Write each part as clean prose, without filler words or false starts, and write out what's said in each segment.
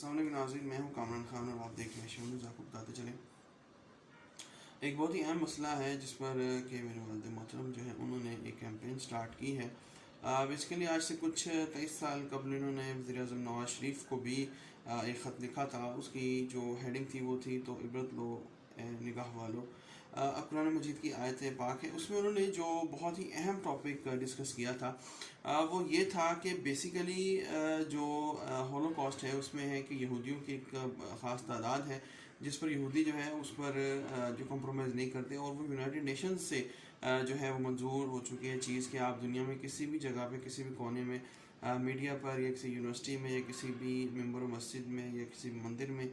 अस्सलाम वालेकुम नाज़रीन, मैं हूं कामरान खान और आप देख रहे हैं शो न्यूज़। आपको बताते चलें, एक बहुत ही अहम मसला है जिस पर कि मेरे वालिद मोहतरम जो है उन्होंने एक कैंपेन स्टार्ट की है। बेसिकली आज से कुछ 23 साल कबल इन्होंने वज़ीर-ए-आज़म नवाज़ शरीफ को भी एक ख़त लिखा था। उसकी जो हेडिंग थी वो थी तो इबरत लो निगाह वालो। कुरान मजीद की आयत पाक है, उसमें उन्होंने जो बहुत ही अहम टॉपिक डिस्कस किया था वो ये था कि बेसिकली जो होलोकॉस्ट है उसमें है कि यहूदियों की एक ख़ास तादाद है जिस पर यहूदी जो है उस पर जो कम्प्रोमाइज़ नहीं करते, और वो यूनाइटेड नेशंस से जो है वो मंजूर हो चुकी है चीज़ कि आप दुनिया में किसी भी जगह पे किसी भी कोने में मीडिया पर या किसी यूनिवर्सिटी में या किसी भी मेंबर मस्जिद में या किसी मंदिर में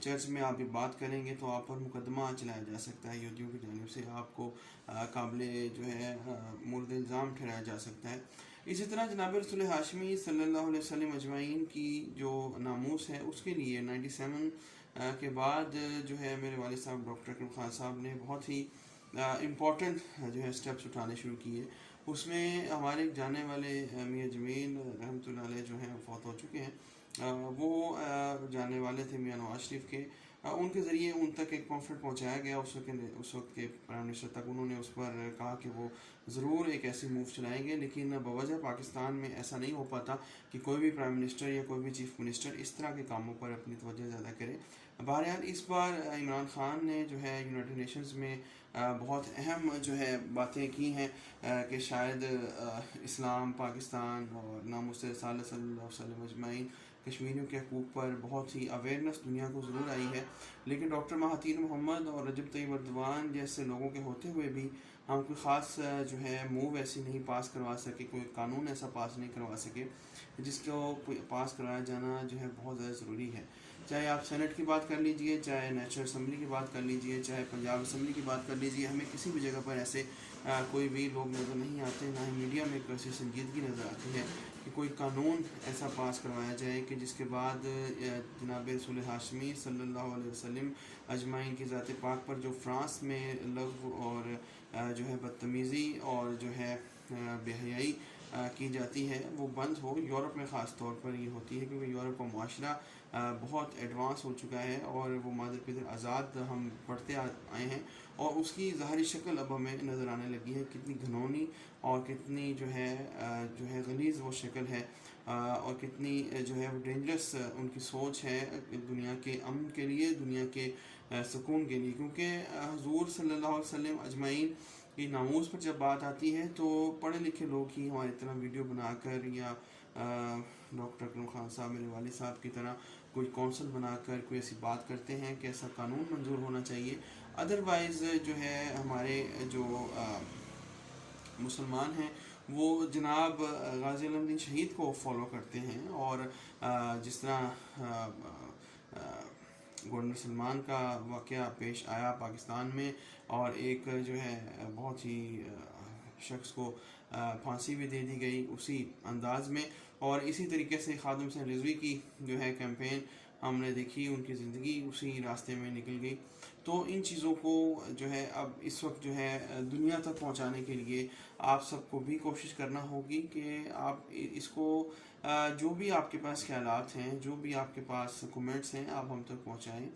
चर्च में आप ये बात करेंगे तो आप पर मुकदमा चलाया जा सकता है यहूदियों की जानिब से, आपको काबिल जो है मुर्द इल्ज़ाम ठहराया जा सकता है। इसी तरह जनाब रसूल हाशमी सल्लल्लाहु अलैहि वसल्लम अजमाइन की जो नामूस है उसके लिए 97 के बाद जो है मेरे वालिद साहब डॉक्टर अकरम खान साहब ने बहुत ही इम्पॉर्टेंट जो है स्टेप्स उठाने शुरू किए। उसमें हमारे जाने वाले मियाँ जमील रहमतुल्लाह अलैह जो हैं फौत हो चुके हैं, वो जाने वाले थे मियाँ नवाज शरीफ के। उनके ज़रिए उन तक एक पॉम्फलेट पहुंचाया गया उस वक्त के प्राइम मिनिस्टर तक। उन्होंने उस पर कहा कि वो ज़रूर एक ऐसी मूव चलाएंगे, लेकिन बवजह पाकिस्तान में ऐसा नहीं हो पाता कि कोई भी प्राइम मिनिस्टर या कोई भी चीफ मिनिस्टर इस तरह के कामों पर अपनी तवज्जो ज़्यादा करे। बहरहाल इस बार इमरान खान ने जो है यूनाइटेड नेशंस में बहुत अहम जो है बातें की हैं कि शायद इस्लाम, पाकिस्तान और नामुस रसूलुल्लाह सल्लल्लाहु अलैहि वसल्लम अजमाइन कश्मीरियों के हकूक़ पर बहुत ही अवेयरनेस दुनिया को ज़रूर आई है, लेकिन डॉक्टर महातीर मोहम्मद और रजब तैयब अर्दवान जैसे लोगों के होते हुए भी हम कोई ख़ास जो है मूव ऐसी नहीं पास करवा सके, कोई कानून ऐसा पास नहीं करवा सके जिसको पास करवाया जाना जो है बहुत ज़्यादा ज़रूरी है। चाहे आप सेनेट की बात कर लीजिए, चाहे नेशनल असम्बली की बात कर लीजिए, चाहे पंजाब असम्बली की बात कर लीजिए, हमें किसी भी जगह पर ऐसे कोई भी लोग नज़र नहीं आते, ना ही मीडिया में कैसी संजीदगी नज़र आती है कि कोई कानून ऐसा पास करवाया जाए कि जिसके बाद जनाब रसूल हाशमी सल्लल्लाहु अलैहि वसल्लम अजमाइन की ज़ात पाक पर जो फ्रांस में लग़्व और जो है बदतमीज़ी और जो है बेहयाई की जाती है वो बंद हो। यूरोप में ख़ास तौर पर ये होती है क्योंकि यूरोप का माशरा बहुत एडवांस हो चुका है और वो मादर पिदर आज़ाद हम पढ़ते आए हैं, और उसकी ज़ाहरी शक्ल अब हमें नज़र आने लगी है, कितनी घनौनी और कितनी जो है गलीज़ वो शक्ल है, और कितनी जो है वो डेंजरस उनकी सोच है दुनिया के अमन के लिए, दुनिया के सुकून के लिए। क्योंकि हुज़ूर सल्लल्लाहु अलैहि वसल्लम अजमाइन की नामूस पर जब बात आती है तो पढ़े लिखे लोग ही हमारी तरह वीडियो बनाकर या डॉक्टर अकरम खान साहब मेरे वालिद साहब की तरह कोई कौंसल बनाकर कोई ऐसी बात करते हैं कि ऐसा कानून मंजूर होना चाहिए। अदरवाइज़ जो है हमारे जो मुसलमान हैं वो जनाब गाज़ी अल्लमदीन शहीद को फॉलो करते हैं, और जिस तरह गवर्नर सलमान का वाक़या पेश आया पाकिस्तान में और एक जो है बहुत ही शख्स को फांसी भी दे दी गई उसी अंदाज में, और इसी तरीके से खादिम हुसैन रिजवी की जो है कैंपेन हमने देखी, उनकी ज़िंदगी उसी रास्ते में निकल गई। तो इन चीज़ों को जो है अब इस वक्त जो है दुनिया तक पहुंचाने के लिए आप सबको भी कोशिश करना होगी कि आप इसको जो भी आपके पास ख्यालात हैं, जो भी आपके पास कमेंट्स हैं, आप हम तक पहुंचाएं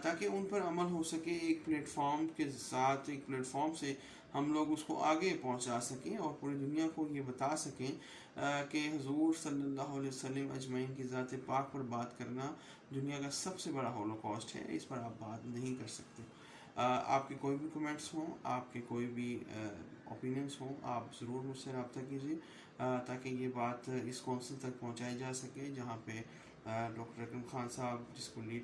ताकि उन पर अमल हो सके। एक प्लेटफॉर्म के साथ, एक प्लेटफॉर्म से हम लोग उसको आगे पहुंचा सकें और पूरी दुनिया को ये बता सकें कि हुज़ूर सल्लल्लाहु अलैहि वसल्लम अजमाइन की ज़ात पाक पर बात करना दुनिया का सबसे बड़ा होलोकॉस्ट है, इस पर आप बात नहीं कर सकते। आपके कोई भी कमेंट्स हों, आपके कोई भी ओपिनियंस हों, आप ज़रूर मुझसे रब्ता कीजिए ताकि ये बात इस कौंसिल तक पहुंचाई जा सके जहाँ पे डॉक्टर अकरम खान साहब जिसको लीड